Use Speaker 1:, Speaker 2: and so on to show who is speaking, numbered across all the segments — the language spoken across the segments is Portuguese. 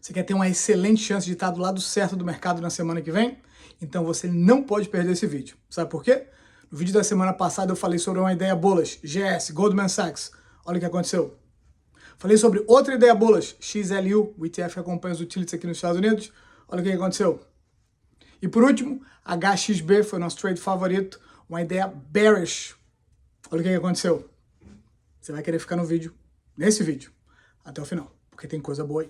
Speaker 1: Você quer ter uma excelente chance de estar do lado certo do mercado na semana que vem? Então você não pode perder esse vídeo. Sabe por quê? No vídeo da semana passada eu falei sobre uma ideia bullish, GS, Goldman Sachs. Olha o que aconteceu. Falei sobre outra ideia bullish, XLU, o ETF que acompanha os utilities aqui nos Estados Unidos. Olha o que aconteceu. E por último, HXB foi o nosso trade favorito, uma ideia bearish. Olha o que aconteceu. Você vai querer ficar no vídeo, nesse vídeo, até o final, porque tem coisa boa aí.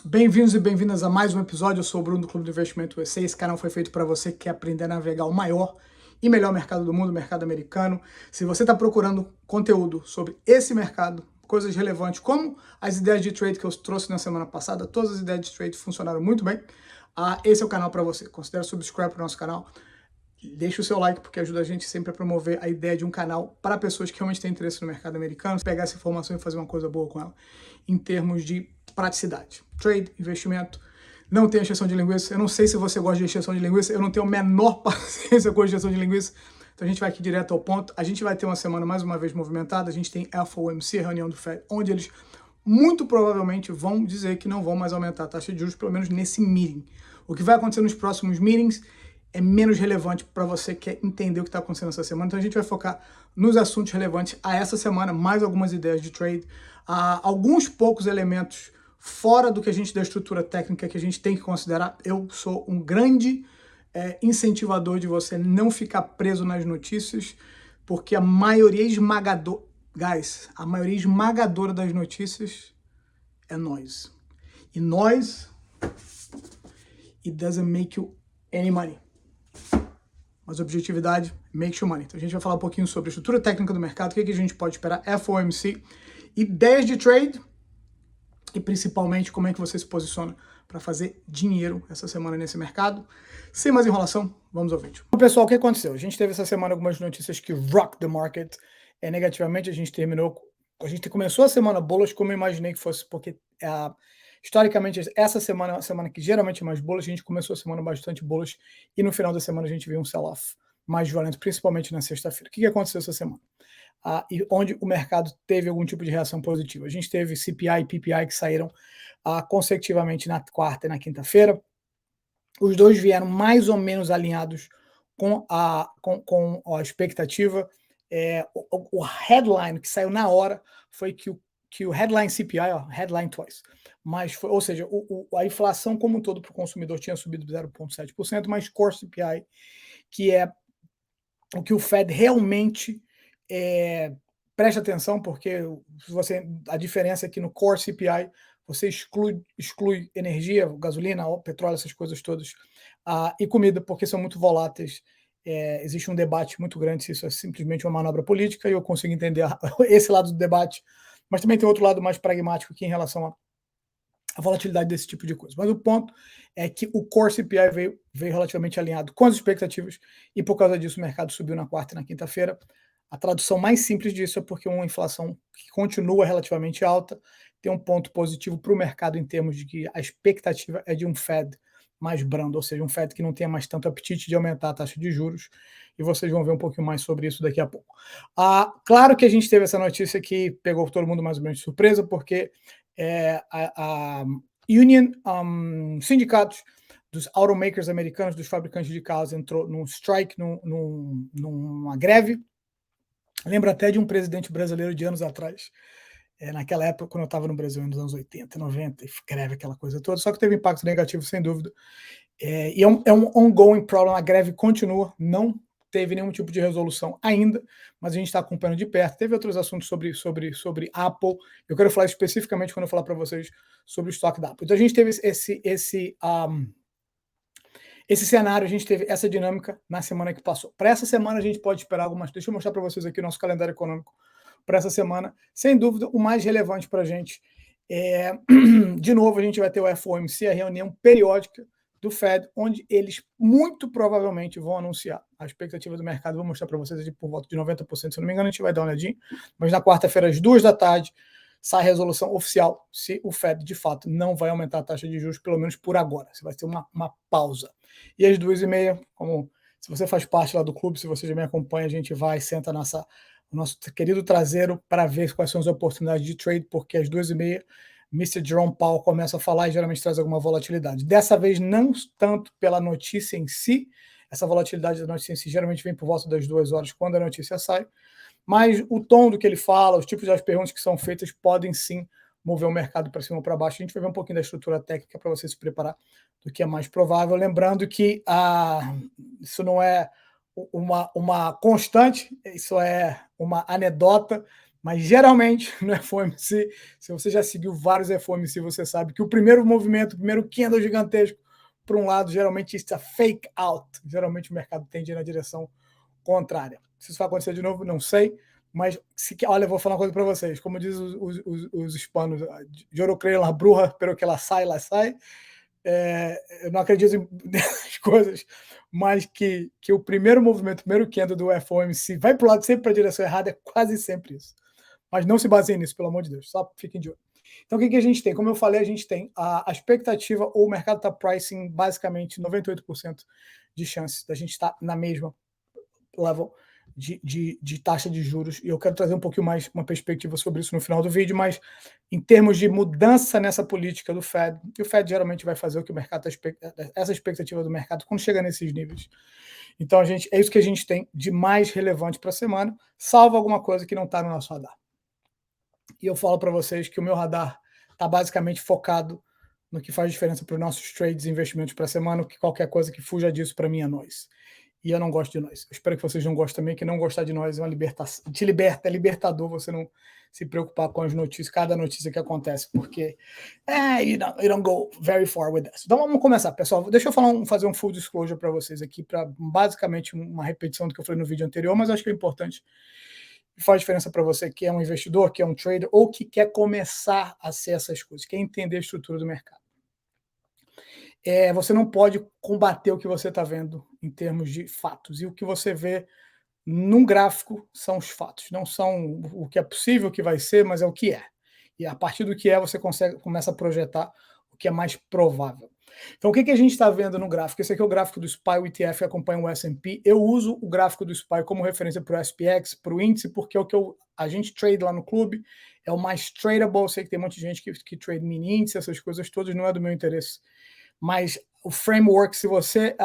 Speaker 1: Bem-vindos e bem-vindas a mais um episódio. Eu sou o Bruno do Clube do Investimento USA. Esse canal foi feito para você que quer aprender a navegar o maior e melhor mercado do mundo, o mercado americano. Se você está procurando conteúdo sobre esse mercado, coisas relevantes como as ideias de trade que eu trouxe na semana passada, todas as ideias de trade funcionaram muito bem, esse é o canal para você. Considere subscribe para o nosso canal. Deixe o seu like, porque ajuda a gente sempre a promover a ideia de um canal para pessoas que realmente têm interesse no mercado americano, pegar essa informação e fazer uma coisa boa com ela, em termos de praticidade. Trade, investimento, não tem exceção de linguiça. Eu não sei se você gosta de exceção de linguiça, eu não tenho a menor paciência com exceção de linguiça, então a gente vai aqui direto ao ponto. A gente vai ter uma semana mais uma vez movimentada, a gente tem FOMC, a reunião do Fed, onde eles muito provavelmente vão dizer que não vão mais aumentar a taxa de juros, pelo menos nesse meeting. O que vai acontecer nos próximos meetings é menos relevante para você que quer entender o que está acontecendo essa semana. Então a gente vai focar nos assuntos relevantes a essa semana, mais algumas ideias de trade, alguns poucos elementos fora do que a gente da estrutura técnica que a gente tem que considerar. Eu sou um grande incentivador de você não ficar preso nas notícias, porque a maioria esmagadora, a maioria esmagadora das notícias é noise. E noise, it doesn't make you any money. Mas objetividade makes you money. Então a gente vai falar um pouquinho sobre a estrutura técnica do mercado, o que a gente pode esperar, FOMC, ideias de trade e principalmente como é que você se posiciona para fazer dinheiro essa semana nesse mercado. Sem mais enrolação, vamos ao vídeo. Bom, pessoal, o que aconteceu? A gente teve essa semana algumas notícias que rock the market negativamente. A gente começou a semana bullish como eu imaginei que fosse, porque historicamente, essa semana é uma semana que geralmente é mais bullish. A gente começou a semana bastante bullish e no final da semana a gente viu um sell-off mais violento, principalmente na sexta-feira. O que aconteceu essa semana? E onde o mercado teve algum tipo de reação positiva. A gente teve CPI e PPI que saíram consecutivamente na quarta e na quinta-feira. Os dois vieram mais ou menos alinhados com a expectativa. O headline que saiu na hora foi que o headline CPI, headline twice, mas foi, ou seja, a inflação como um todo para o consumidor tinha subido 0,7%, mas core CPI, que é o que o Fed realmente preste atenção, porque a diferença é que no core CPI você exclui energia, gasolina, petróleo, essas coisas todas, e comida, porque são muito voláteis. Existe um debate muito grande se isso é simplesmente uma manobra política, e eu consigo entender esse lado do debate, mas também tem outro lado mais pragmático aqui em relação à volatilidade desse tipo de coisa. Mas o ponto é que o core CPI veio relativamente alinhado com as expectativas, e por causa disso o mercado subiu na quarta e na quinta-feira. A tradução mais simples disso é porque uma inflação que continua relativamente alta tem um ponto positivo para o mercado em termos de que a expectativa é de um Fed mais brando, ou seja, um Fed que não tenha mais tanto apetite de aumentar a taxa de juros, e vocês vão ver um pouquinho mais sobre isso daqui a pouco. Claro que a gente teve essa notícia que pegou todo mundo mais ou menos de surpresa, porque a Union, sindicatos dos automakers americanos, dos fabricantes de carros, entrou num strike, numa greve. Lembro até de um presidente brasileiro de anos atrás, naquela época, quando eu estava no Brasil, nos anos 80, 90, greve, aquela coisa toda, só que teve impacto negativo, sem dúvida. E é um ongoing problem, a greve continua, não teve nenhum tipo de resolução ainda, mas a gente está acompanhando de perto. Teve outros assuntos sobre Apple, eu quero falar especificamente quando eu falar para vocês sobre o estoque da Apple. Então a gente teve esse cenário, a gente teve essa dinâmica na semana que passou. Para essa semana a gente pode esperar algumas... Deixa eu mostrar para vocês aqui o nosso calendário econômico para essa semana. Sem dúvida, o mais relevante para a gente de novo, a gente vai ter o FOMC, a reunião periódica do Fed, onde eles muito provavelmente vão anunciar a expectativa do mercado. Vou mostrar para vocês aqui por volta de 90%, se não me engano, a gente vai dar uma olhadinha, mas na quarta-feira, às 2 da tarde, sai a resolução oficial se o Fed, de fato, não vai aumentar a taxa de juros, pelo menos por agora. Se vai ter uma pausa. E às 2h30, se você faz parte lá do clube, se você já me acompanha, a gente vai, senta o nosso querido traseiro para ver quais são as oportunidades de trade, porque às 2h30 Mr. Jerome Powell começa a falar e geralmente traz alguma volatilidade. Dessa vez, não tanto pela notícia em si, essa volatilidade da notícia em si geralmente vem por volta das 2 horas, quando a notícia sai, mas o tom do que ele fala, os tipos de perguntas que são feitas podem sim mover o mercado para cima ou para baixo. A gente vai ver um pouquinho da estrutura técnica para você se preparar do que é mais provável. Lembrando que isso não é uma constante, isso é uma anedota, mas geralmente no FOMC, se você já seguiu vários FOMC, você sabe que o primeiro movimento, o primeiro candle gigantesco, por um lado, geralmente isso é fake out. Geralmente o mercado tende a ir na direção contrária. Se isso vai acontecer de novo, não sei, mas olha, eu vou falar uma coisa para vocês. Como diz os hispanos, eu creio la bruja, pero que ela sai. Eu não acredito nessas coisas, mas que o primeiro movimento, o primeiro candle do FOMC vai para o lado sempre para a direção errada, é quase sempre isso. Mas não se baseiem nisso, pelo amor de Deus, só fiquem de olho. Então, o que a gente tem? Como eu falei, a gente tem a expectativa, ou o mercado está pricing basicamente 98% de chances da gente estar na mesma level de taxa de juros, e eu quero trazer um pouquinho mais uma perspectiva sobre isso no final do vídeo, mas em termos de mudança nessa política do Fed, e o Fed geralmente vai fazer o que o mercado essa expectativa do mercado quando chega nesses níveis. Então, é isso que a gente tem de mais relevante para a semana, salvo alguma coisa que não está no nosso radar. E eu falo para vocês que o meu radar está basicamente focado no que faz diferença para os nossos trades e investimentos para a semana, que qualquer coisa que fuja disso para mim é noise. E eu não gosto de nós. Eu espero que vocês não gostem também, que não gostar de nós é uma libertação. Te liberta, é libertador você não se preocupar com as notícias, cada notícia que acontece, porque you don't go very far with this. Então vamos começar, pessoal. Deixa eu fazer um full disclosure para vocês aqui, para basicamente uma repetição do que eu falei no vídeo anterior, mas acho que é importante e faz diferença para você que é um investidor, que é um trader, ou que quer começar a ser essas coisas, quer entender a estrutura do mercado. Você não pode combater o que você está vendo em termos de fatos. E o que você vê num gráfico são os fatos. Não são o que é possível, o que vai ser, mas é o que é. E a partir do que é, você começa a projetar o que é mais provável. Então, o que a gente está vendo no gráfico? Esse aqui é o gráfico do SPY, o ETF que acompanha o S&P. Eu uso o gráfico do SPY como referência para o SPX, para o índice, porque é o que a gente trade lá no clube, é o mais tradable. Eu sei que tem muita gente que trade mini índice, essas coisas todas, não é do meu interesse. Mas o framework, se você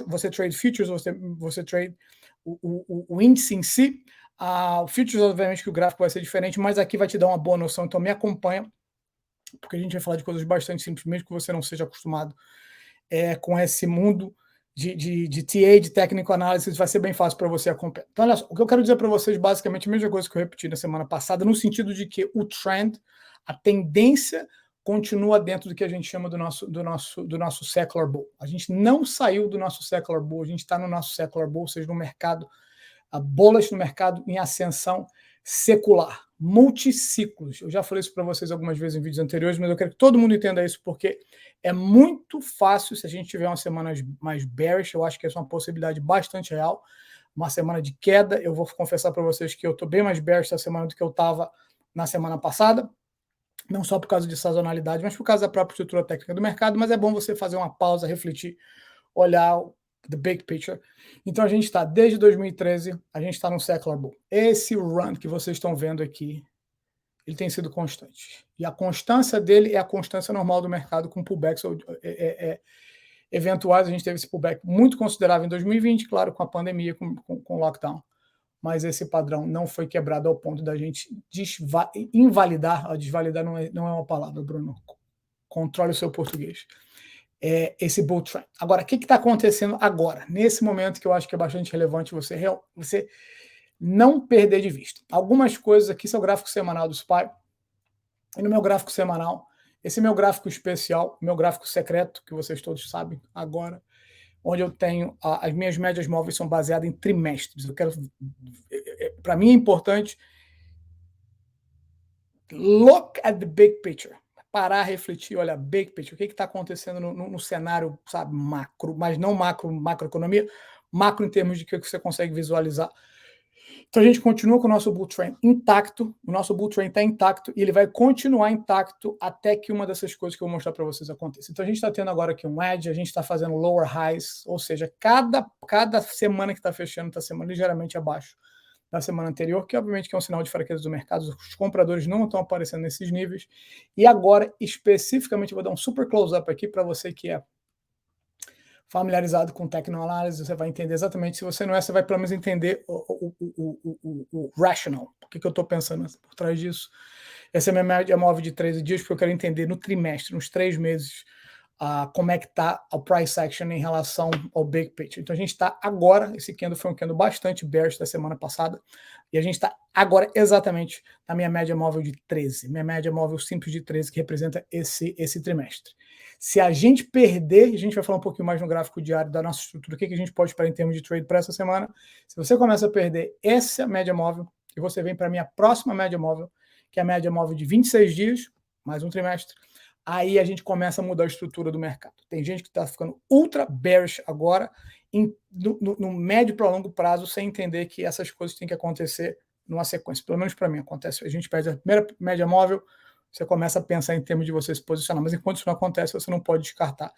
Speaker 1: você trade futures, você trade o índice em si, o futures, obviamente, que o gráfico vai ser diferente, mas aqui vai te dar uma boa noção, então me acompanha, porque a gente vai falar de coisas bastante simples, mesmo que você não seja acostumado com esse mundo de TA, de Technical Analysis, vai ser bem fácil para você acompanhar. Então, olha só, o que eu quero dizer para vocês, basicamente, a mesma coisa que eu repeti na semana passada, no sentido de que o trend, a tendência, continua dentro do que a gente chama do nosso secular bull. A gente não saiu do nosso secular bull, a gente está no nosso secular bull, ou seja, no mercado, bolas no mercado em ascensão secular, multiciclos. Eu já falei isso para vocês algumas vezes em vídeos anteriores, mas eu quero que todo mundo entenda isso, porque é muito fácil, se a gente tiver umas semanas mais bearish, eu acho que essa é uma possibilidade bastante real, uma semana de queda. Eu vou confessar para vocês que eu estou bem mais bearish essa semana do que eu estava na semana passada, não só por causa de sazonalidade, mas por causa da própria estrutura técnica do mercado, mas é bom você fazer uma pausa, refletir, olhar the big picture. Então a gente está, desde 2013, a gente está no secular bull. Esse run que vocês estão vendo aqui, ele tem sido constante. E a constância dele é a constância normal do mercado, com pullbacks eventuais. A gente teve esse pullback muito considerável em 2020, claro, com a pandemia, com lockdown. Mas esse padrão não foi quebrado ao ponto da gente invalidar. Desvalidar não é uma palavra, Bruno. Controle o seu português. Esse bull trend. Agora, o que está acontecendo agora? Nesse momento que eu acho que é bastante relevante você não perder de vista. Algumas coisas aqui são o gráfico semanal do SPY. E no meu gráfico semanal, esse meu gráfico especial, meu gráfico secreto, que vocês todos sabem agora, onde eu tenho as minhas médias móveis são baseadas em trimestres. Para mim é importante look at the big picture, parar, refletir, olha, big picture, o que está acontecendo no cenário, sabe, macro, mas não macroeconomia, macro em termos de que você consegue visualizar. Então a gente continua com o nosso bull trend intacto, o nosso bull trend está intacto e ele vai continuar intacto até que uma dessas coisas que eu vou mostrar para vocês aconteça. Então a gente está tendo agora aqui um edge, a gente está fazendo lower highs, ou seja, cada semana que está fechando está semana ligeiramente abaixo da semana anterior, que obviamente que é um sinal de fraqueza do mercado, os compradores não estão aparecendo nesses níveis. E agora, especificamente, eu vou dar um super close-up aqui para você que é familiarizado com tecnoanálise, você vai entender exatamente. Se você não é, você vai pelo menos entender o rational. O que eu estou pensando por trás disso. Essa é a minha média móvel de 13 dias, porque eu quero entender no trimestre, nos 3 meses, como é que está o price action em relação ao big picture. Então a gente está agora, esse candle foi um candle bastante bearish da semana passada, e a gente está agora exatamente na minha média móvel de 13, minha média móvel simples de 13, que representa esse trimestre. Se a gente perder, a gente vai falar um pouquinho mais no gráfico diário da nossa estrutura, o que a gente pode esperar em termos de trade para essa semana. Se você começa a perder essa média móvel, e você vem para a minha próxima média móvel, que é a média móvel de 26 dias, mais um trimestre, aí a gente começa a mudar a estrutura do mercado. Tem gente que está ficando ultra bearish agora, no médio para longo prazo, sem entender que essas coisas têm que acontecer numa sequência. Pelo menos para mim acontece. A gente perde a primeira média móvel, você começa a pensar em termos de você se posicionar. Mas enquanto isso não acontece, você não pode descartar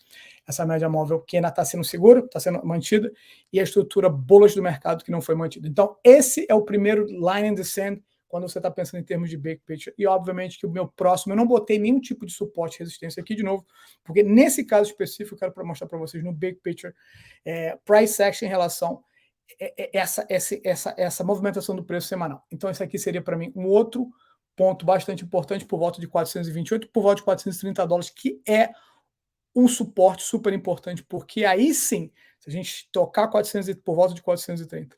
Speaker 1: essa média móvel que ainda está sendo segura, está sendo mantida, e a estrutura bolas do mercado que não foi mantida. Então, esse é o primeiro line in the sand quando você está pensando em termos de big picture. E, obviamente, que o meu próximo, eu não botei nenhum tipo de suporte e resistência aqui de novo, porque nesse caso específico, eu quero mostrar para vocês no big picture, price action em relação essa movimentação do preço semanal. Então, esse aqui seria para mim um outro ponto bastante importante, por volta de 428, por volta de 430 dólares, que é um suporte super importante, porque aí sim, se a gente tocar 400, por volta de 430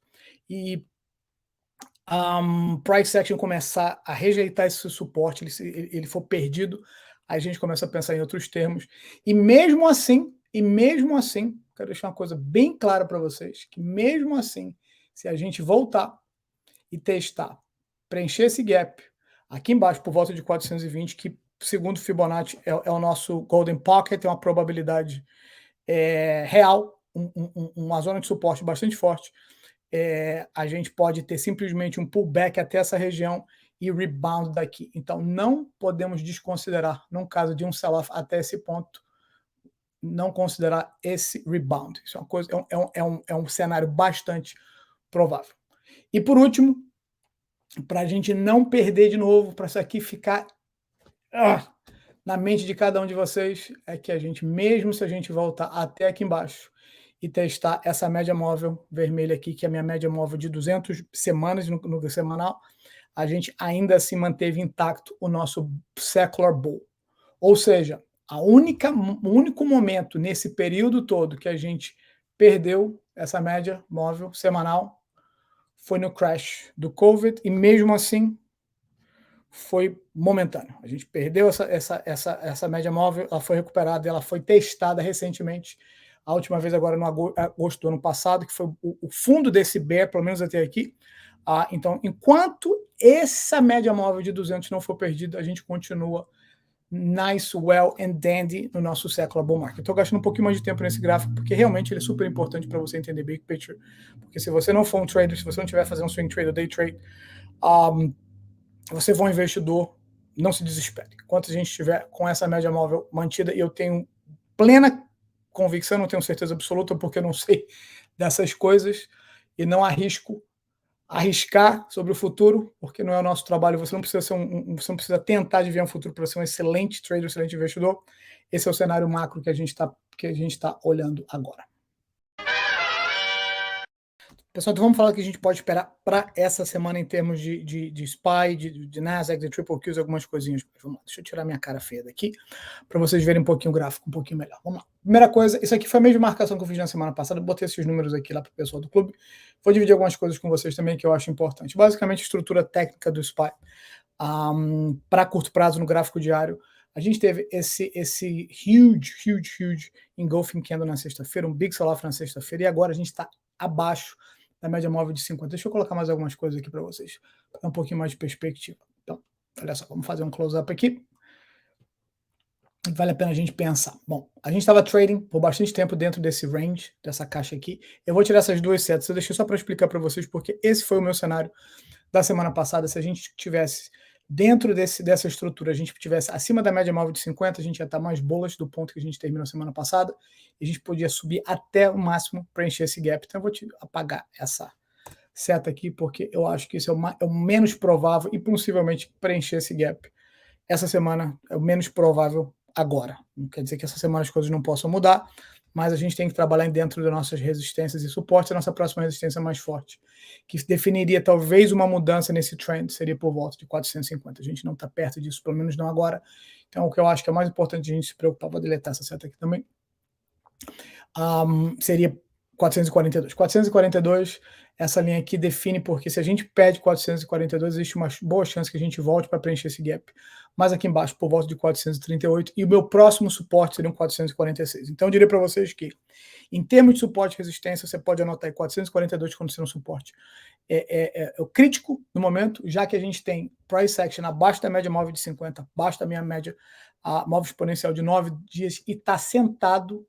Speaker 1: e price action começar a rejeitar esse suporte, ele for perdido, aí a gente começa a pensar em outros termos. E mesmo assim, quero deixar uma coisa bem clara para vocês, que mesmo assim, se a gente voltar e testar, preencher esse gap aqui embaixo por volta de 420, que segundo Fibonacci é o nosso Golden Pocket, tem uma probabilidade real, uma zona de suporte bastante forte. A gente pode ter simplesmente um pullback até essa região e rebound daqui. Então não podemos desconsiderar, no caso de um sell-off até esse ponto, não considerar esse rebound. Isso é uma coisa, é um cenário bastante provável. E por último, para a gente não perder de novo, para isso aqui ficar na mente de cada um de vocês, é que a gente, mesmo se a gente voltar até aqui embaixo e testar essa média móvel vermelha aqui, que é a minha média móvel de 200 semanas no semanal, a gente ainda assim manteve intacto o nosso secular bull. Ou seja, o único momento nesse período todo que a gente perdeu essa média móvel semanal foi no crash do COVID, e mesmo assim foi momentâneo. A gente perdeu essa média móvel, ela foi recuperada, ela foi testada recentemente, a última vez agora no agosto do ano passado, que foi o fundo desse bear, pelo menos até aqui. Então, enquanto essa média móvel de 200 não for perdida, a gente continua nice, well and dandy no nosso secular bull market. Estou gastando um pouquinho mais de tempo nesse gráfico, porque realmente ele é super importante para você entender big picture, porque se você não for um trader, se você não estiver fazendo swing trade ou day trade, você for um investidor, não se desespere. Enquanto a gente estiver com essa média móvel mantida, e eu tenho plena convicção, não tenho certeza absoluta, porque eu não sei dessas coisas, e não arriscar sobre o futuro, porque não é o nosso trabalho. Você não precisa ser você não precisa tentar adivinhar o futuro para ser um excelente trader, um excelente investidor. Esse é o cenário macro que a gente está olhando agora. Pessoal, então vamos falar o que a gente pode esperar para essa semana em termos de SPY, de Nasdaq, de Triple Qs, algumas coisinhas. Vamos lá, deixa eu tirar minha cara feia daqui, para vocês verem um pouquinho o gráfico, um pouquinho melhor. Vamos lá. Primeira coisa, isso aqui foi a mesma marcação que eu fiz na semana passada, eu botei esses números aqui lá para o pessoal do clube. Vou dividir algumas coisas com vocês também que eu acho importante. Basicamente, a estrutura técnica do SPY. Para curto prazo, no gráfico diário, a gente teve esse huge engulfing candle na sexta-feira, um big sell-off na sexta-feira, e agora a gente está abaixo da média móvel de 50. Deixa eu colocar mais algumas coisas aqui para vocês, para dar um pouquinho mais de perspectiva. Então, olha só, vamos fazer um close-up aqui. Vale a pena a gente pensar. Bom, a gente estava trading por bastante tempo dentro desse range, dessa caixa aqui. Eu vou tirar essas duas setas, eu deixei só para explicar para vocês, porque esse foi o meu cenário da semana passada. Se a gente tivesse dentro dessa estrutura, a gente tivesse acima da média móvel de 50, a gente ia estar mais bolas do ponto que a gente terminou semana passada, e a gente podia subir até o máximo, preencher esse gap. Então eu vou te apagar essa seta aqui, porque eu acho que isso é o menos provável e possivelmente preencher esse gap. Essa semana é o menos provável agora. Não quer dizer que essa semana as coisas não possam mudar, mas a gente tem que trabalhar dentro das nossas resistências e suportes. A nossa próxima resistência mais forte, que definiria talvez uma mudança nesse trend, seria por volta de 450. A gente não está perto disso, pelo menos não agora. Então, o que eu acho que é mais importante a gente se preocupar, vou deletar essa seta aqui também, seria 442. 442, essa linha aqui define, porque se a gente pede 442, existe uma boa chance que a gente volte para preencher esse gap. Mas aqui embaixo, por volta de 438, e o meu próximo suporte seria um 446. Então, eu diria para vocês que, em termos de suporte e resistência, você pode anotar aí 442 como sendo um suporte o crítico no momento, já que a gente tem price action abaixo da média móvel de 50, abaixo da minha média móvel exponencial de 9 dias, e está sentado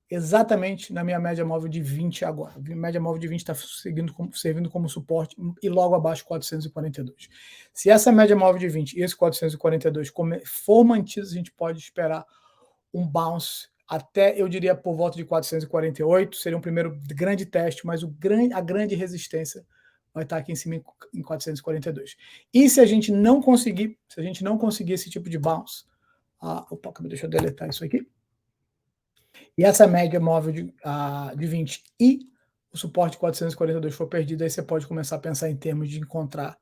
Speaker 1: exatamente na minha média móvel de 20 agora. A média móvel de 20 está servindo como suporte e logo abaixo 442. Se essa média móvel de 20 e esse 442 for mantido, a gente pode esperar um bounce até, eu diria, por volta de 448. Seria um primeiro grande teste, mas a grande resistência vai estar aqui em cima em 442. E se a gente não conseguir, esse tipo de bounce, deixa eu deletar isso aqui. E essa média móvel de 20 e o suporte 442 for perdido, aí você pode começar a pensar em termos de encontrar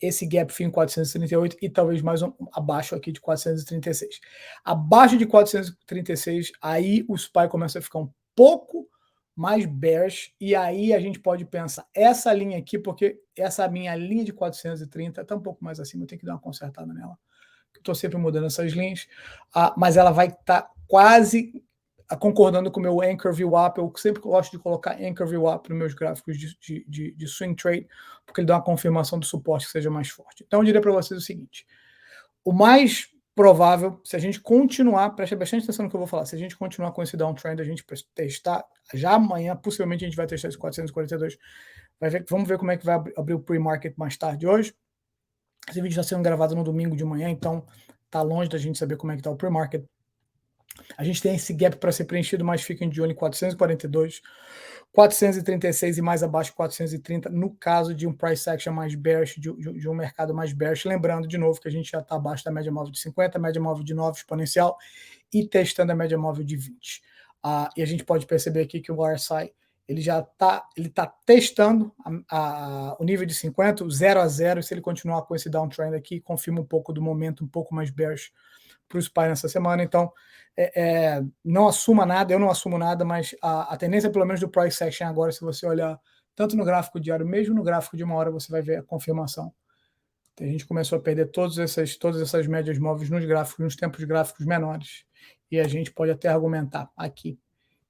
Speaker 1: esse gap fim 438 e talvez mais abaixo aqui de 436. Abaixo de 436, aí o SPY começa a ficar um pouco mais bearish, e aí a gente pode pensar essa linha aqui, porque essa minha linha de 430 está um pouco mais acima, eu tenho que dar uma consertada nela. Estou sempre mudando essas linhas, mas ela vai estar quase concordando com o meu Anchor VWAP. Eu sempre gosto de colocar Anchor VWAP nos meus gráficos de swing trade, porque ele dá uma confirmação do suporte que seja mais forte. Então eu diria para vocês o seguinte: o mais provável, se a gente continuar, preste bastante atenção no que eu vou falar, se a gente continuar com esse downtrend, a gente testar, já amanhã, possivelmente a gente vai testar esse 442, vamos ver como é que vai abrir o pre-market mais tarde hoje. Esse vídeo está sendo gravado no domingo de manhã, então tá longe da gente saber como é que tá o pre-market. A gente tem esse gap para ser preenchido, mas fiquem de olho em 442, 436 e mais abaixo 430, no caso de um price action mais bearish, de um mercado mais bearish. Lembrando, de novo, que a gente já está abaixo da média móvel de 50, média móvel de 9 exponencial e testando a média móvel de 20. E a gente pode perceber aqui que o RSI ele tá testando o nível de 50, o 0 a 0, e se ele continuar com esse downtrend aqui, confirma um pouco do momento um pouco mais bearish para o SPY nessa semana. Então, não assuma nada, eu não assumo nada, mas a tendência, pelo menos do price action agora, se você olhar tanto no gráfico diário, mesmo no gráfico de uma hora, você vai ver a confirmação. A gente começou a perder todas essas médias móveis nos tempos gráficos menores, e a gente pode até argumentar aqui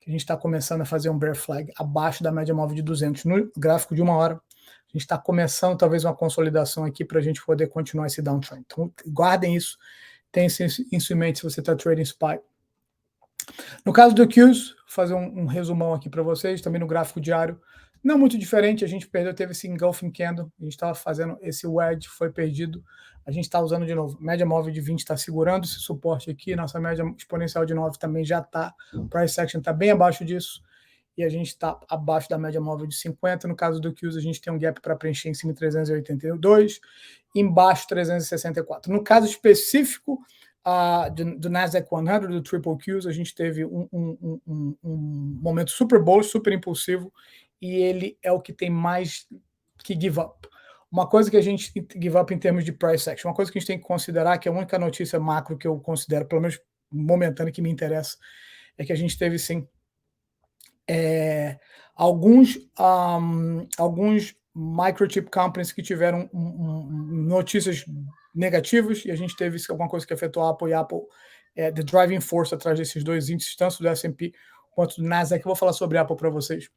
Speaker 1: que a gente está começando a fazer um bear flag abaixo da média móvel de 200 no gráfico de uma hora. A gente está começando talvez uma consolidação aqui para a gente poder continuar esse downtrend. Então, guardem isso, tenham isso em mente se você está trading SPY. No caso do Qs, vou fazer um resumão aqui para vocês, também no gráfico diário, não muito diferente. A gente teve esse engulfing candle, a gente estava fazendo esse wedge, foi perdido, a gente está usando de novo, média móvel de 20 está segurando esse suporte aqui, nossa média exponencial de 9 também já está, price action está bem abaixo disso, e a gente está abaixo da média móvel de 50, no caso do Qs a gente tem um gap para preencher em cima de 382, embaixo 364. No caso específico do Nasdaq 100, do Triple Qs, a gente teve um momento super bullish, super impulsivo, e ele é o que tem mais que give up. Uma coisa que a gente give up em termos de price action, uma coisa que a gente tem que considerar, que é a única notícia macro que eu considero, pelo menos momentânea, que me interessa, é que a gente teve sim alguns microchip companies que tiveram notícias negativas, e a gente teve alguma coisa que afetou a Apple, e a Apple the driving force atrás desses dois índices, tanto do S&P quanto do Nasdaq. Eu vou falar sobre a Apple para vocês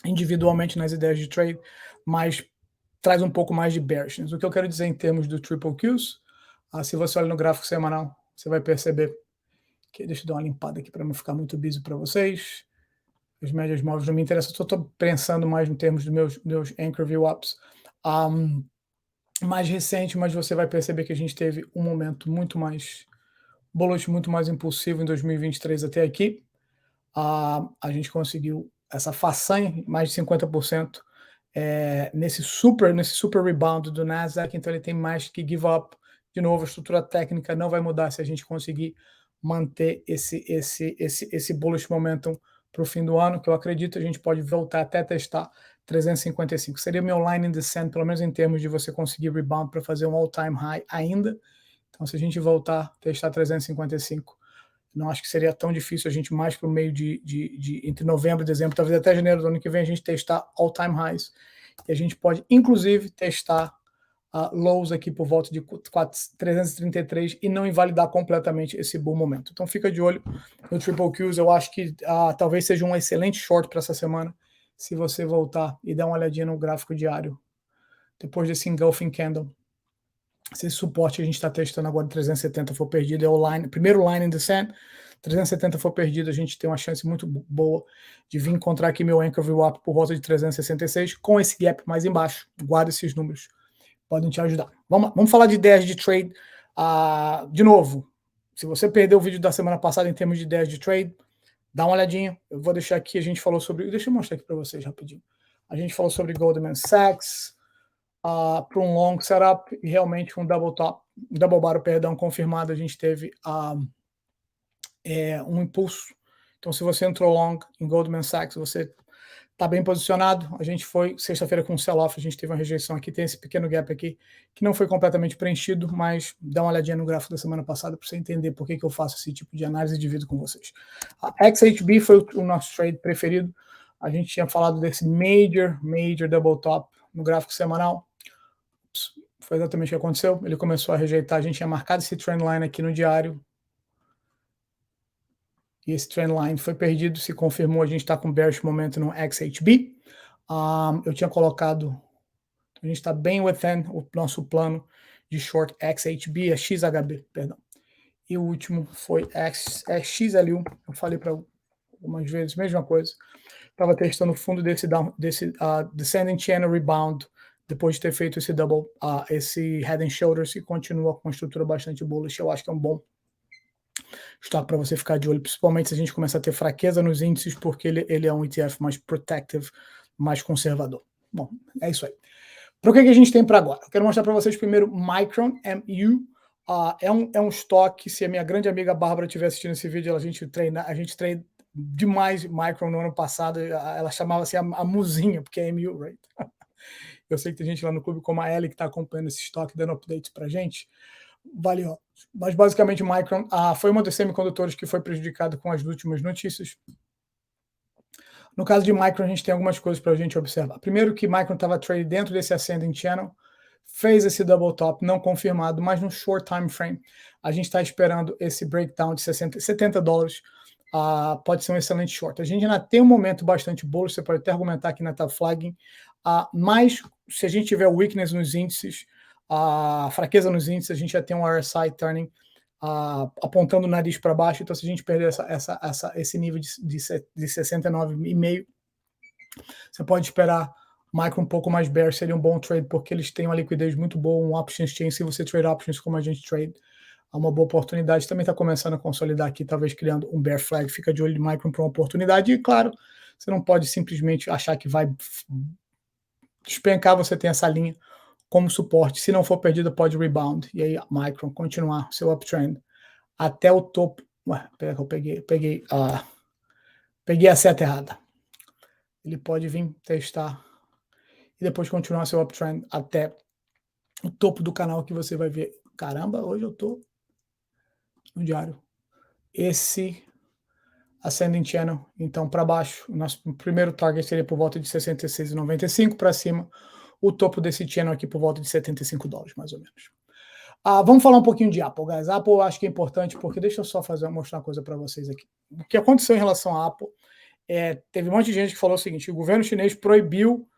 Speaker 1: individualmente nas ideias de trade, mas traz um pouco mais de bearishness. O que eu quero dizer em termos do Triple Qs, se você olha no gráfico semanal, você vai perceber que, deixa eu dar uma limpada aqui para não ficar muito busy para vocês. As médias móveis não me interessam, só estou pensando mais em termos dos meus Anchor VWAPs mais recente, mas você vai perceber que a gente teve um momento muito mais bullish, muito mais impulsivo em 2023 até aqui. A gente conseguiu essa façanha, mais de 50%, nesse super rebound do Nasdaq, então ele tem mais que give up. De novo, a estrutura técnica não vai mudar se a gente conseguir manter esse bullish momentum para o fim do ano, que eu acredito a gente pode voltar até testar 355. Seria meu line in the sand, pelo menos em termos de você conseguir rebound para fazer um all-time high ainda. Então, se a gente voltar a testar 355, não acho que seria tão difícil a gente mais para o meio entre novembro e dezembro, talvez até janeiro do ano que vem, a gente testar all-time highs. E a gente pode, inclusive, testar lows aqui por volta de 333 e não invalidar completamente esse bull momento. Então fica de olho no Triple Qs. Eu acho que talvez seja um excelente short para essa semana, se você voltar e dar uma olhadinha no gráfico diário, depois desse engulfing candle. Esse suporte que a gente está testando agora, 370 for perdido, é o primeiro line in the sand. 370 for perdido, a gente tem uma chance muito boa de vir encontrar aqui meu anchor VWAP por volta de 366, com esse gap mais embaixo. Guarda esses números, podem te ajudar. Vamos falar de ideias de trade. De novo, se você perdeu o vídeo da semana passada em termos de ideias de trade, dá uma olhadinha. Eu vou deixar aqui, a gente falou sobre... Deixa eu mostrar aqui para vocês rapidinho. A gente falou sobre Goldman Sachs, para um long setup e realmente um double bottom, perdão, confirmado. A gente teve um impulso. Então, se você entrou long em Goldman Sachs, você está bem posicionado. A gente foi sexta-feira com um sell-off, a gente teve uma rejeição aqui, tem esse pequeno gap aqui, que não foi completamente preenchido, mas dá uma olhadinha no gráfico da semana passada para você entender por que eu faço esse tipo de análise e divido com vocês. A XHB foi o nosso trade preferido. A gente tinha falado desse major double top no gráfico semanal. Foi exatamente o que aconteceu. Ele começou a rejeitar, a gente tinha marcado esse trendline aqui no diário. E esse trendline foi perdido, se confirmou, a gente está com bearish momento no XHB. Eu tinha colocado, a gente está bem within o nosso plano de short XHB, XHB, perdão. E o último foi XLU, eu falei para algumas vezes, mesma coisa. Estava testando o fundo desse descending channel rebound, depois de ter feito esse double, esse head and shoulders, e continua com uma estrutura bastante bullish. Eu acho que é um bom stock para você ficar de olho, principalmente se a gente começar a ter fraqueza nos índices, porque ele é um ETF mais protective, mais conservador. Bom, é isso aí. Para o que a gente tem para agora? Eu quero mostrar para vocês primeiro Micron, MU. É um estoque, se a minha grande amiga Bárbara estiver assistindo esse vídeo, a gente treina demais Micron no ano passado, ela chamava assim a musinha, porque é MU, right? Eu sei que tem gente lá no clube como a Ellie que está acompanhando esse estoque, dando updates para a gente. Valeu. Mas basicamente Micron foi uma dos semicondutores que foi prejudicado com as últimas notícias. No caso de Micron, a gente tem algumas coisas para a gente observar. Primeiro que Micron estava trade dentro desse ascending channel, fez esse double top não confirmado, mas no short time frame a gente está esperando esse breakdown de $70. Pode ser um excelente short. A gente ainda tem um momento bastante bullish, você pode até argumentar que ainda está flagging, mas se a gente tiver weakness nos índices, fraqueza nos índices, a gente já tem um RSI turning, apontando o nariz para baixo. Então se a gente perder esse nível de 69,5, você pode esperar Micro um pouco mais bearish, seria um bom trade, porque eles têm uma liquidez muito boa, um options chain. Se você trade options como a gente trade, há uma boa oportunidade. Também está começando a consolidar aqui, talvez criando um bear flag. Fica de olho de Micro para uma oportunidade. E claro, você não pode simplesmente achar que vai despencar. Você tem essa linha como suporte. Se não for perdida, pode rebound. E aí, Micron continuar seu uptrend até o topo. Ué, pera que eu peguei a seta errada. Ele pode vir testar e depois continuar seu uptrend até o topo do canal, que você vai ver. Caramba, hoje eu tô no diário. Esse ascending channel, então para baixo, o nosso primeiro target seria por volta de 66,95, para cima o topo desse channel aqui por volta de $75, mais ou menos. Vamos falar um pouquinho de Apple, guys. Apple eu acho que é importante, porque deixa eu só mostrar uma coisa para vocês aqui. O que aconteceu em relação à Apple, teve um monte de gente que falou o seguinte: o governo chinês proibiu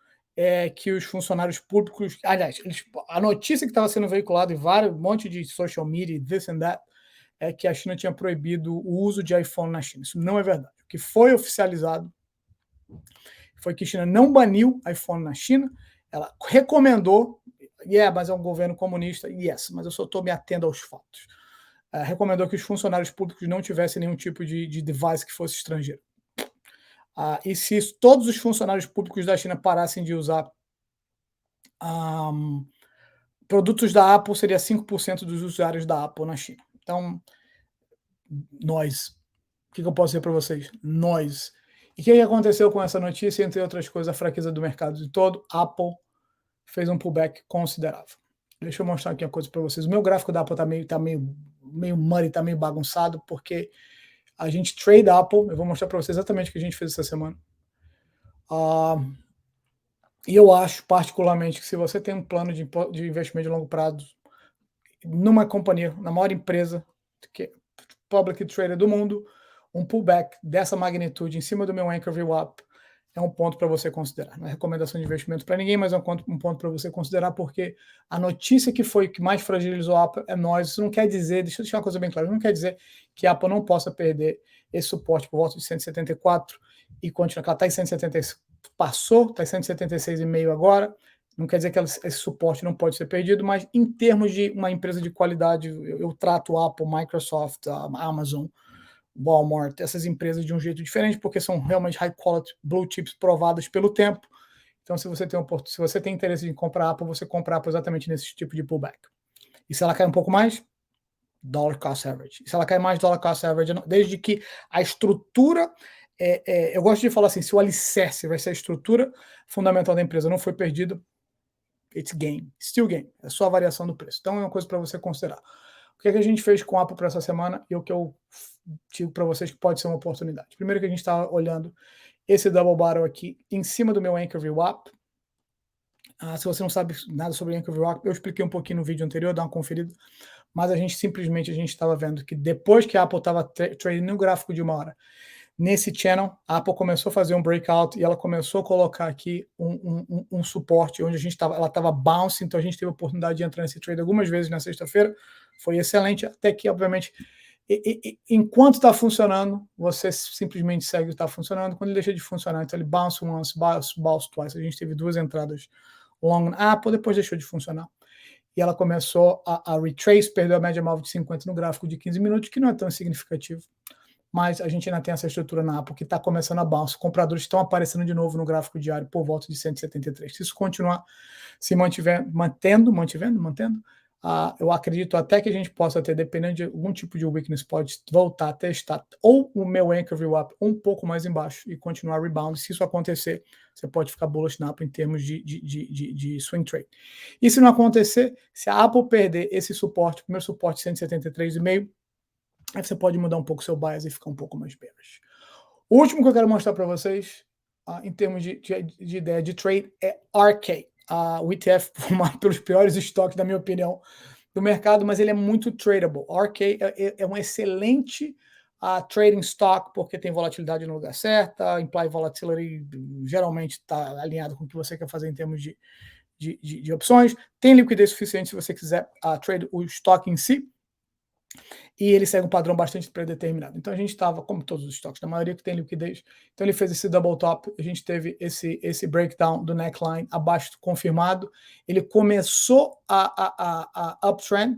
Speaker 1: que os funcionários públicos, aliás, a notícia que estava sendo veiculada em um monte de social media, this and that, é que a China tinha proibido o uso de iPhone na China. Isso não é verdade. O que foi oficializado foi que a China não baniu iPhone na China, ela recomendou, mas é um governo comunista, mas eu só estou me atendo aos fatos. Recomendou que os funcionários públicos não tivessem nenhum tipo de device que fosse estrangeiro. E se todos os funcionários públicos da China parassem de usar Produtos da Apple seria 5% dos usuários da Apple na China. Então, nós. O que eu posso dizer para vocês? Nós. E o que aconteceu com essa notícia? Entre outras coisas, a fraqueza do mercado de todo, Apple fez um pullback considerável. Deixa eu mostrar aqui uma coisa para vocês. O meu gráfico da Apple tá meio muddy, tá meio bagunçado, porque a gente trade Apple. Eu vou mostrar para vocês exatamente o que a gente fez essa semana. E eu acho, particularmente, que se você tem um plano de investimento de longo prazo numa companhia, na maior empresa que public trader do mundo, um pullback dessa magnitude em cima do meu Anchor VWAP é um ponto para você considerar. Não é recomendação de investimento para ninguém, mas é um ponto para você considerar, porque a notícia que mais fragilizou a Apple é nós. Isso não quer dizer, deixa eu deixar uma coisa bem clara, não quer dizer que a Apple não possa perder esse suporte por volta de 174 e continuar. Ela está em 176, passou, está em 176,5 agora. Não quer dizer que esse suporte não pode ser perdido, mas em termos de uma empresa de qualidade, eu trato a Apple, Microsoft, a Amazon, Walmart, essas empresas de um jeito diferente, porque são realmente high quality blue chips provadas pelo tempo. Então, se você tem interesse em comprar Apple, você compra Apple exatamente nesse tipo de pullback. E se ela cair um pouco mais, dollar cost average. E se ela cair mais, dollar cost average, desde que a estrutura, eu gosto de falar assim, se o alicerce vai ser a estrutura fundamental da empresa não foi perdida, it's game, still game, é só a variação do preço. Então é uma coisa para você considerar. O que a gente fez com a Apple para essa semana e o que eu digo para vocês que pode ser uma oportunidade. Primeiro que a gente está olhando esse double bottom aqui em cima do meu Anchor VWAP. Se você não sabe nada sobre Anchor VWAP, eu expliquei um pouquinho no vídeo anterior, dá uma conferida, mas a gente estava vendo que depois que a Apple estava trading no gráfico de uma hora, nesse channel, a Apple começou a fazer um breakout e ela começou a colocar aqui um suporte onde ela estava bounce, então a gente teve a oportunidade de entrar nesse trade algumas vezes na sexta-feira, foi excelente, até que, obviamente, enquanto está funcionando, você simplesmente segue o que está funcionando, quando ele deixa de funcionar, então ele bounce once, bounce twice, a gente teve 2 entradas long na Apple, depois deixou de funcionar. E ela começou a retrace, perdeu a média móvel de 50 no gráfico de 15 minutos, que não é tão significativo. Mas a gente ainda tem essa estrutura na Apple que está começando a bounce. Compradores estão aparecendo de novo no gráfico diário por volta de 173. Se isso continuar se mantendo, eu acredito até que a gente possa ter, dependendo de algum tipo de weakness, pode voltar a testar ou o meu Anchor VWAP um pouco mais embaixo e continuar rebound. Se isso acontecer, você pode ficar bullish na Apple em termos de swing trade. E se não acontecer, se a Apple perder esse suporte, o primeiro suporte 173,5, aí você pode mudar um pouco o seu bias e ficar um pouco mais bearish. O último que eu quero mostrar para vocês, em termos de ideia de trade, é RK. O ETF, pelos piores estoques, na minha opinião, do mercado, mas ele é muito tradable. RK é um excelente trading stock, porque tem volatilidade no lugar certo, implied volatility geralmente está alinhado com o que você quer fazer em termos de opções, tem liquidez suficiente se você quiser trade o estoque em si, e ele segue um padrão bastante predeterminado. Então a gente estava, como todos os estoques, da maioria que tem liquidez, então ele fez esse double top, a gente teve esse breakdown do neckline abaixo confirmado, ele começou a uptrend,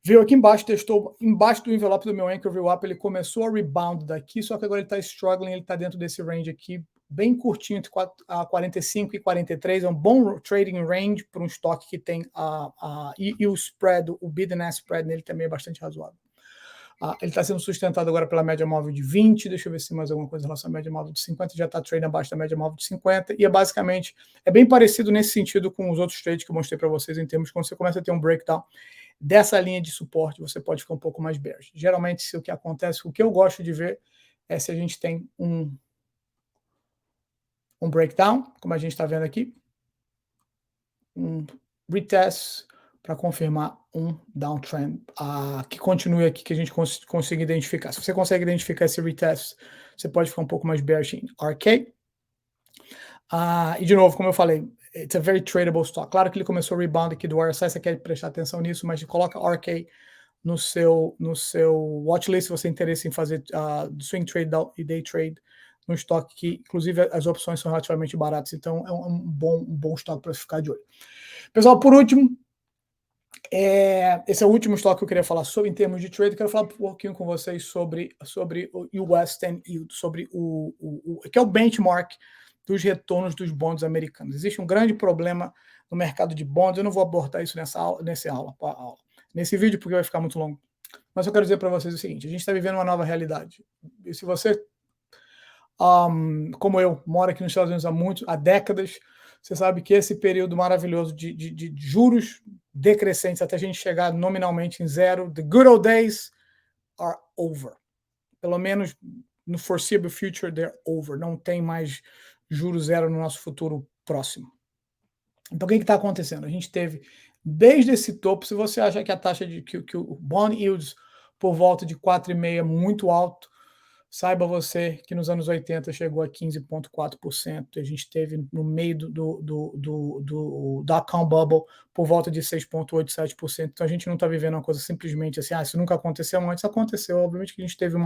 Speaker 1: veio aqui embaixo, testou embaixo do envelope do meu Anchor VWAP, ele começou a rebound daqui, só que agora ele está struggling, ele está dentro desse range aqui, bem curtinho, entre 45 e 43, é um bom trading range para um estoque que tem e o spread, o bid and ask spread nele também é bastante razoável. Ele está sendo sustentado agora pela média móvel de 20, deixa eu ver se tem mais alguma coisa em relação à média móvel de 50, já está trading abaixo da média móvel de 50, e basicamente, é bem parecido nesse sentido com os outros trades que eu mostrei para vocês, em termos de quando você começa a ter um breakdown dessa linha de suporte, você pode ficar um pouco mais bearish. Geralmente, o que acontece, o que eu gosto de ver é se a gente tem um breakdown, como a gente está vendo aqui, um retest para confirmar um downtrend que continue aqui, que a gente consiga identificar. Se você consegue identificar esse retest, você pode ficar um pouco mais bearish em RK. E de novo, como eu falei, it's a very tradable stock. Claro que ele começou a rebound aqui do RSI, você quer prestar atenção nisso, mas coloca RK no seu watchlist se você tem interesse em fazer swing trade e day trade no estoque, que inclusive as opções são relativamente baratas, então é um bom estoque para ficar de olho. Pessoal, por último, esse é o último estoque que eu queria falar sobre em termos de trade. Eu quero falar um pouquinho com vocês sobre o US 10 Yield, sobre que é o benchmark dos retornos dos bonds americanos. Existe um grande problema no mercado de bonds, eu não vou abordar isso nesse vídeo, porque vai ficar muito longo. Mas eu quero dizer para vocês o seguinte, a gente está vivendo uma nova realidade. E se você, como eu, mora aqui nos Estados Unidos há décadas, você sabe que esse período maravilhoso de juros decrescentes até a gente chegar nominalmente em zero, the good old days are over. Pelo menos no foreseeable future, they're over. Não tem mais juros zero no nosso futuro próximo. Então, o que está acontecendo? A gente teve, desde esse topo, se você acha que a taxa que o bond yields por volta de 4,5% é muito alto, saiba você que nos anos 80 chegou a 15,4%. A gente teve no meio do dot-com bubble por volta de 6,87%. Então a gente não está vivendo uma coisa simplesmente assim, isso nunca aconteceu antes. Aconteceu, obviamente que a gente teve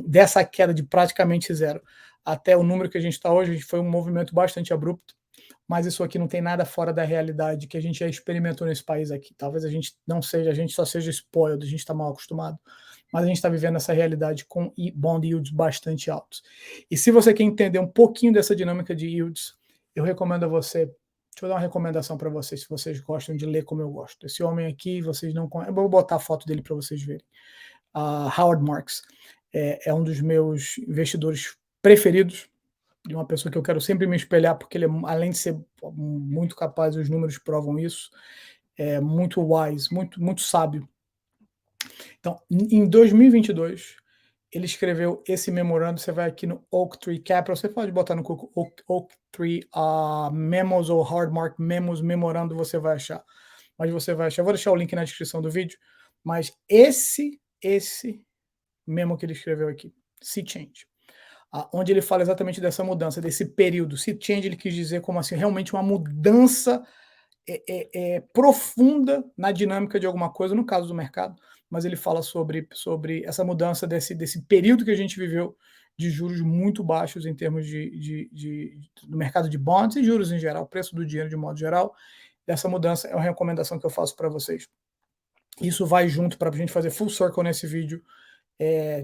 Speaker 1: dessa queda de praticamente zero até o número que a gente está hoje, foi um movimento bastante abrupto. Mas isso aqui não tem nada fora da realidade que a gente já experimentou nesse país aqui. Talvez a gente não seja, a gente só seja spoiled, a gente está mal acostumado, mas a gente está vivendo essa realidade com bond yields bastante altos. E se você quer entender um pouquinho dessa dinâmica de yields, eu recomendo a você, deixa eu dar uma recomendação para vocês, se vocês gostam de ler como eu gosto. Esse homem aqui, vocês não conhecem, eu vou botar a foto dele para vocês verem. Howard Marks é um dos meus investidores preferidos, de uma pessoa que eu quero sempre me espelhar, porque ele, além de ser muito capaz, os números provam isso, é muito wise, muito sábio. Então, em 2022, ele escreveu esse memorando, você vai aqui no Oaktree Capital, você pode botar no Google Oaktree Memos ou Hardmark Memos, memorando, você vai achar. Mas você vai achar, eu vou deixar o link na descrição do vídeo, mas esse memo que ele escreveu aqui, Sea Change, onde ele fala exatamente dessa mudança, desse período. Sea Change, ele quis dizer como assim, realmente uma mudança profunda na dinâmica de alguma coisa, no caso do mercado, mas ele fala sobre essa mudança desse período que a gente viveu de juros muito baixos em termos do mercado de bonds e juros em geral, preço do dinheiro de modo geral. Essa mudança é uma recomendação que eu faço para vocês. Isso vai junto para a gente fazer full circle nesse vídeo,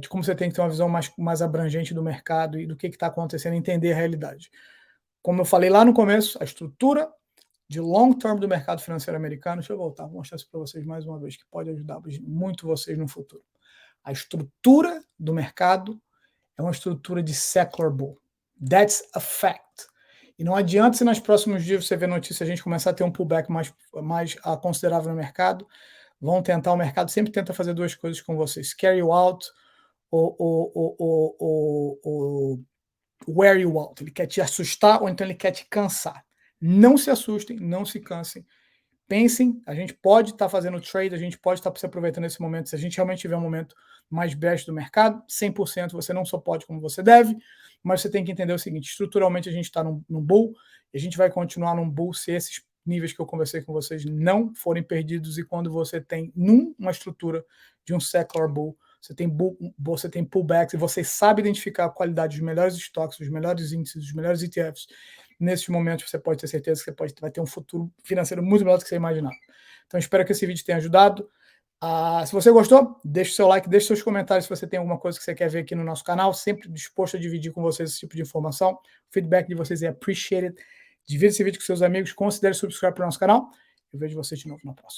Speaker 1: de como você tem que ter uma visão mais abrangente do mercado e do que está acontecendo, entender a realidade. Como eu falei lá no começo, a estrutura de long term do mercado financeiro americano, deixa eu voltar, vou mostrar isso para vocês mais uma vez, que pode ajudar muito vocês no futuro. A estrutura do mercado é uma estrutura de secular bull. That's a fact. E não adianta se nos próximos dias você ver notícia, a gente começar a ter um pullback mais considerável no mercado. Vão tentar, o mercado sempre tenta fazer duas coisas com vocês: scare you out ou wear you out. Ele quer te assustar ou então ele quer te cansar. Não se assustem, não se cansem. Pensem, a gente pode estar fazendo trade, a gente pode estar se aproveitando desse momento. Se a gente realmente tiver um momento mais bearish do mercado, 100% você não só pode como você deve, mas você tem que entender o seguinte: estruturalmente a gente está num bull, e a gente vai continuar num bull se esses níveis que eu conversei com vocês não forem perdidos. E quando você tem uma estrutura de um secular bull, você tem pullbacks e você sabe identificar a qualidade dos melhores estoques, dos melhores índices, dos melhores ETFs. Nesses momentos você pode ter certeza que você vai ter um futuro financeiro muito melhor do que você imaginava. Então espero que esse vídeo tenha ajudado. Se você gostou, deixe o seu like, deixe seus comentários se você tem alguma coisa que você quer ver aqui no nosso canal. Sempre disposto a dividir com vocês esse tipo de informação. O feedback de vocês é appreciated. Divida esse vídeo com seus amigos, considere subscrever para o nosso canal. Eu vejo vocês de novo na próxima.